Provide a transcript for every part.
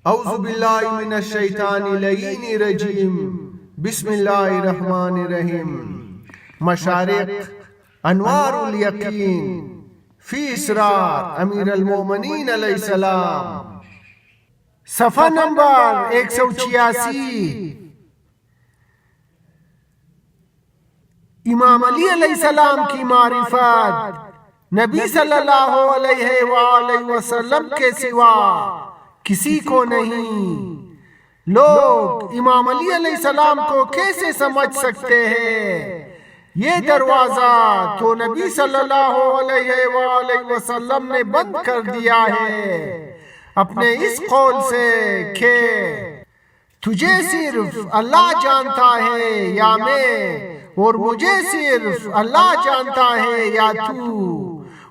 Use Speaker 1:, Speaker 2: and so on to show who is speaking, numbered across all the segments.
Speaker 1: اعوذ باللہ من الشیطان اللعین الرجیم بسم اللہ الرحمن الرحیم مشارق انوار الیقین فی اسرار امیر المومنین علیہ السلام، صفحہ نمبر 186۔ امام علی علیہ السلام کی معرفت نبی صلی اللہ علیہ وآلہ وسلم کے سوا کسی کو نہیں۔ لوگ امام علی علیہ السلام کو کیسے سمجھ سکتے ہیں؟ یہ دروازہ تو نبی صلی اللہ علیہ وآلہ وسلم نے بند کر دیا ہے اپنے اس قول سے کہ تجھے صرف اللہ جانتا ہے یا میں، اور مجھے صرف اللہ جانتا ہے یا تو،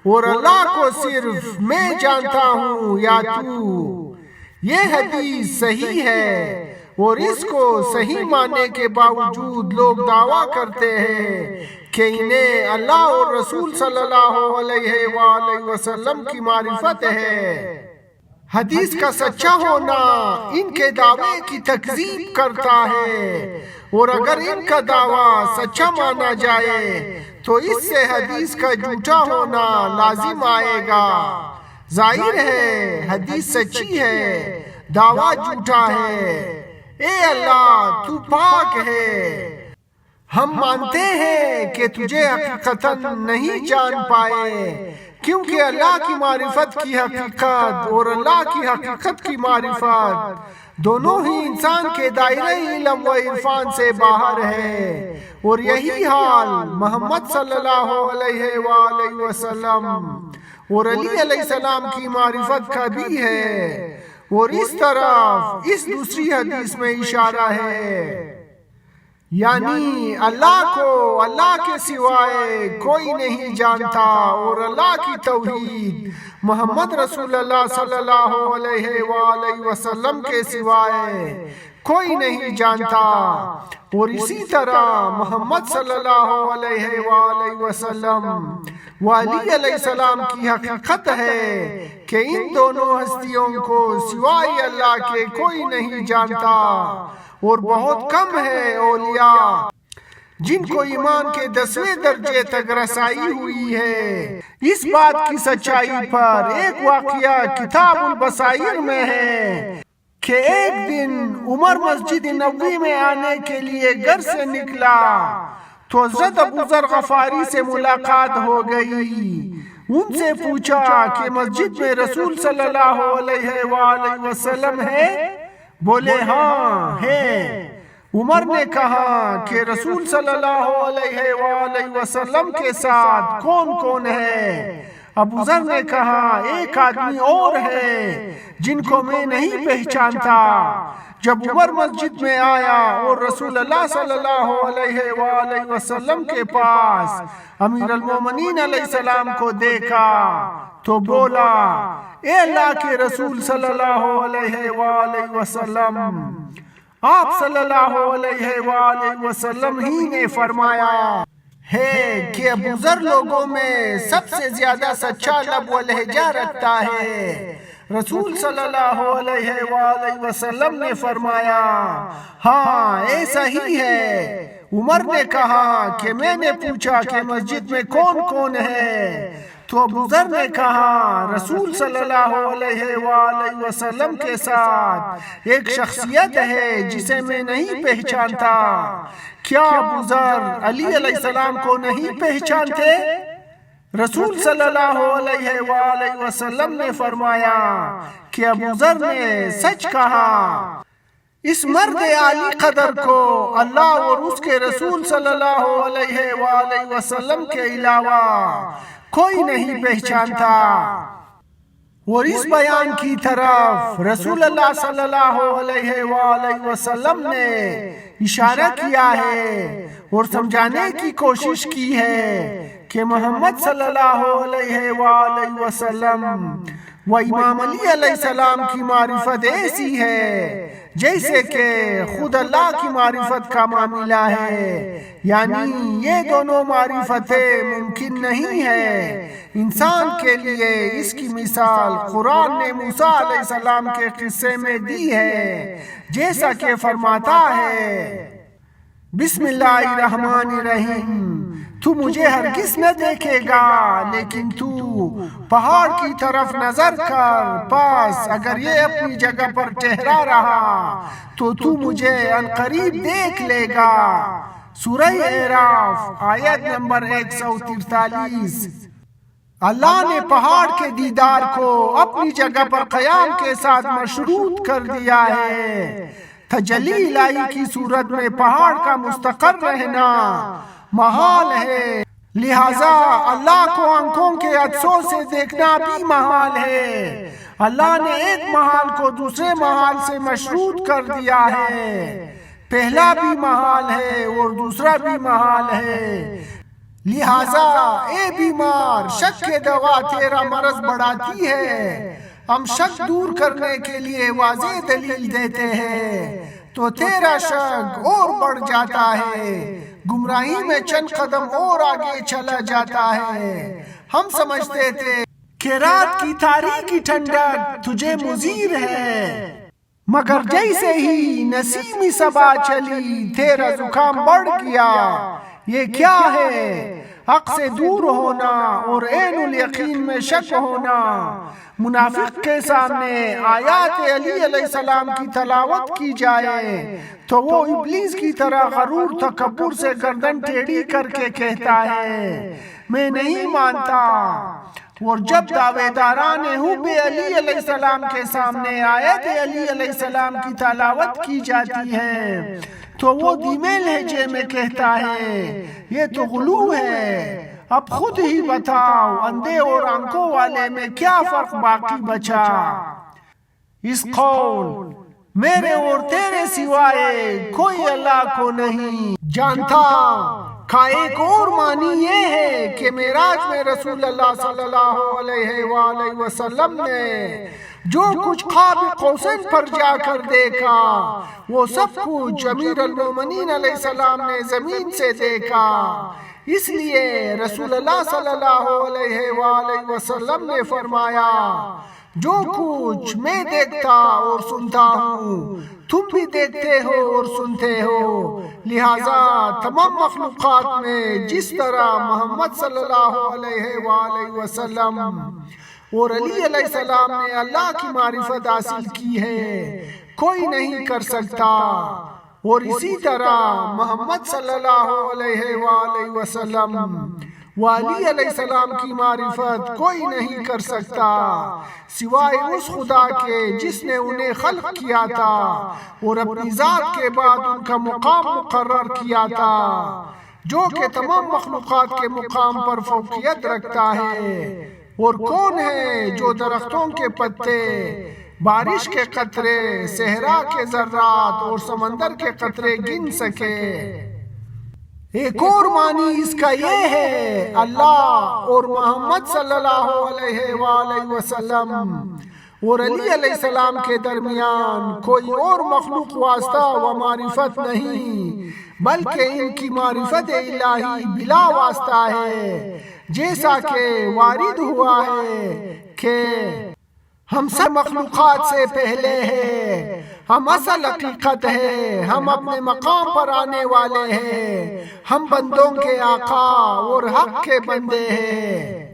Speaker 1: اور اللہ کو صرف میں جانتا ہوں یا تو۔ یہ حدیث صحیح ہے، اور اس کو صحیح ماننے کے باوجود لوگ دعویٰ کرتے ہیں کہ انہیں اللہ اور رسول صلی اللہ علیہ وآلہ وسلم کی معرفت ہے۔ حدیث کا سچا ہونا ان کے دعوے کی تکذیب کرتا ہے، اور اگر ان کا دعویٰ سچا مانا جائے تو اس سے حدیث کا جھوٹا ہونا لازم آئے گا۔ ظاہر ہے حدیث سچی ہے، دعویٰ جھوٹا ہے۔ اے اللہ تو پاک ہے، ہم مانتے ہیں کہ تجھے حقیقتاً نہیں جان پائے، کیونکہ اللہ کی معرفت کی حقیقت اور اللہ کی حقیقت کی معرفت دونوں ہی انسان کے دائرہ علم و عرفان سے باہر ہے، اور یہی حال محمد صلی اللہ علیہ وآلہ وسلم اور علی علیہ السلام کی معرفت کا بھی ہے، اور اس طرف اس دوسری حدیث میں اشارہ ہے، یعنی اللہ کو اللہ کے سوائے کوئی نہیں جانتا، اور اللہ کی توحید محمد رسول اللہ صلی اللہ علیہ وآلہ وسلم کے سوائے کوئی نہیں جانتا، اور اسی طرح محمد صلی اللہ علیہ وآلہ وسلم و علی علیہ السلام کی حقیقت ہے کہ ان دونوں ہستیوں کو سوائے اللہ کے کوئی نہیں جانتا، اور بہت کم ہے اولیاء جن کو ایمان کے 10ویں درجے تک رسائی ہوئی ہے۔ اس بات کی سچائی پر ایک واقعہ کتاب البصائر میں ہے کہ ایک دن عمر مسجد نبوی میں آنے کے لیے گھر سے نکلا تو حضرت ابو ذر غفاری سے ملاقات ہو گئی۔ ان سے پوچھا کہ مسجد میں رسول صلی اللہ علیہ وآلہ وسلم ہے؟ بولے ہاں ہے۔ عمر نے کہا کہ رسول صلی اللہ علیہ وآلہ وسلم کے ساتھ کون کون ہے؟ ابو ذر نے کہا ایک آدمی اور ہے جن کو میں نہیں پہچانتا۔ جب عمر مسجد میں آیا اور رسول اللہ صلی اللہ علیہ وآلہ وسلم کے پاس امیر المومنین علیہ السلام کو دیکھا تو بولا، اے اللہ کے رسول صلی اللہ علیہ وآلہ وسلم، آپ صلی اللہ علیہ وآلہ وسلم ہی نے فرمایا ہے کہ ابو ذر لوگوں میں سب سے زیادہ سچا لب و لہجہ رکھتا ہے۔ رسول صلی اللہ علیہ وآلہ وسلم نے فرمایا ہاں ایسا ہی ہے۔ عمر نے کہا کہ میں نے پوچھا کہ مسجد میں کون کون ہے؟ تو ابو ذر نے کہا رسول صلی اللہ علیہ وآلہ وسلم کے ساتھ ایک شخصیت ہے جسے میں نہیں پہچانتا۔ کیا ابو ذر علی علیہ السلام کو نہیں پہچانتے؟ رسول صلی اللہ علیہ وآلہ وسلم نے فرمایا کہ ابو ذر نے سچ کہا۔ اس مرد عالی قدر کو اللہ اور اس کے رسول صلی اللہ علیہ وآلہ وسلم کے علاوہ کوئی نہیں پہچانتا۔ اور اس بیان کی طرف رسول اللہ صلی اللہ علیہ وآلہ وسلم نے اشارہ کیا ہے اور سمجھانے کی کوشش کی ہے کہ محمد صلی اللہ علیہ وآلہ وسلم و امام علی علیہ السلام کی معرفت ایسی ہے جیسے کہ خود اللہ کی معرفت کا معاملہ ہے، یعنی یہ دونوں معرفتیں ممکن نہیں ہے انسان کے لیے۔ اس کی مثال قرآن نے موسیٰ علیہ السلام کے قصے میں دی ہے، جیسا کہ فرماتا ہے بسم اللہ الرحمن الرحیم، تو مجھے ہرگز نہ دیکھے گا لیکن تو پہاڑ کی طرف نظر کر، پس اگر یہ اپنی جگہ پر ٹھہرا رہا تو مجھے عنقریب دیکھ لے گا۔ سورہ اعراف آیت نمبر 143۔ اللہ نے پہاڑ کے دیدار کو اپنی جگہ پر قیام کے ساتھ مشروط کر دیا ہے۔ تجلی الہی کی صورت میں پہاڑ کا مستقر رہنا محال ہے، لہذا اللہ کو آنکھوں کے عدسوں سے دیکھنا بھی محال ہے۔ اللہ نے ایک محال کو دوسرے محال سے مشروط کر دیا ہے، پہلا بھی محال ہے اور دوسرا بھی محال ہے، لہذا اے بیمار، شک کے دوا تیرا مرض بڑھاتی ہے۔ ہم شک دور کرنے کے لیے واضح دلیل دیتے ہیں تو تیرا شک اور بڑھ جاتا ہے، گمراہی میں چند قدم اور آگے چلا جاتا ہے۔ ہم سمجھتے تھے کہ رات کی تاریکی ٹھنڈک تجھے مضر ہے، مگر جیسے ہی نسیمی صبا چلی تیرا زکام بڑھ گیا۔ یہ کیا ہے؟ حق سے دور ہونا اور عین الیقین میں شک ہونا۔ منافق کے سامنے آیات علی علیہ السلام کی تلاوت کی جائے تو وہ ابلیس کی طرح غرور تکبر سے گردن ٹیڑھی کر کے کہتا ہے میں نہیں مانتا، اور جب دعوے داران حب علی علیہ السلام کے سامنے آیت علی علیہ السلام کی تلاوت کی جاتی ہے تو وہ دھیمے لہجے میں کہتا ہے یہ تو غلو ہے۔ اب خود ہی بتاؤ اندھے اور آنکھوں والے میں کیا فرق باقی بچا؟ اس قول میرے اور تیرے سوائے کوئی اللہ کو نہیں جانتا کا ایک اور معنی یہ ہے کہ معراج میں رسول اللہ صلی اللہ علیہ وآلہ وسلم نے جو کچھ قاب قوسین پر جا کر دیکھا وہ سب کچھ امیر المومنین علیہ السلام نے زمین سے دیکھا۔ اس لیے رسول اللہ صلی اللہ علیہ وآلہ وسلم نے فرمایا جو کچھ میں دیکھتا اور سنتا ہوں تم بھی دیکھتے ہو اور سنتے ہو، لہٰذا تمام مخلوقات میں جس طرح محمد صلی اللہ علیہ وآلہ وسلم اور علی علیہ السلام نے اللہ کی معرفت حاصل کی ہے کوئی نہیں کر سکتا، اور اسی طرح محمد صلی اللہ علیہ وآلہ وسلم و علی علیہ السلام کی معرفت کوئی نہیں کر سکتا سوائے اس خدا کے جس نے انہیں خلق کیا تھا اور اپنی ذات کے بعد ان کا مقام مقرر کیا تھا، جو کہ تمام مخلوقات کے مقام پر فوقیت رکھتا ہے۔ اور کون ہے جو درختوں کے پتے، بارش کے قطرے، صحرا کے ذرات اور سمندر کے قطرے گن سکے؟ ایک اور معنی اس کا یہ ہے اللہ اور محمد صلی اللہ علیہ وآلہ وسلم اور علی علیہ السلام کے درمیان کوئی اور مخلوق واسطہ و معرفت نہیں، بلکہ ان کی معرفت الہی بلا واسطہ ہے، جیسا کہ وارد ہوا ہے کہ ہم سب مخلوقات سے پہلے ہیں، ہم اصل حقیقت ہے، ہم اپنے مقام پر آنے والے ہیں، ہم بندوں کے آقا اور حق کے بندے ہیں۔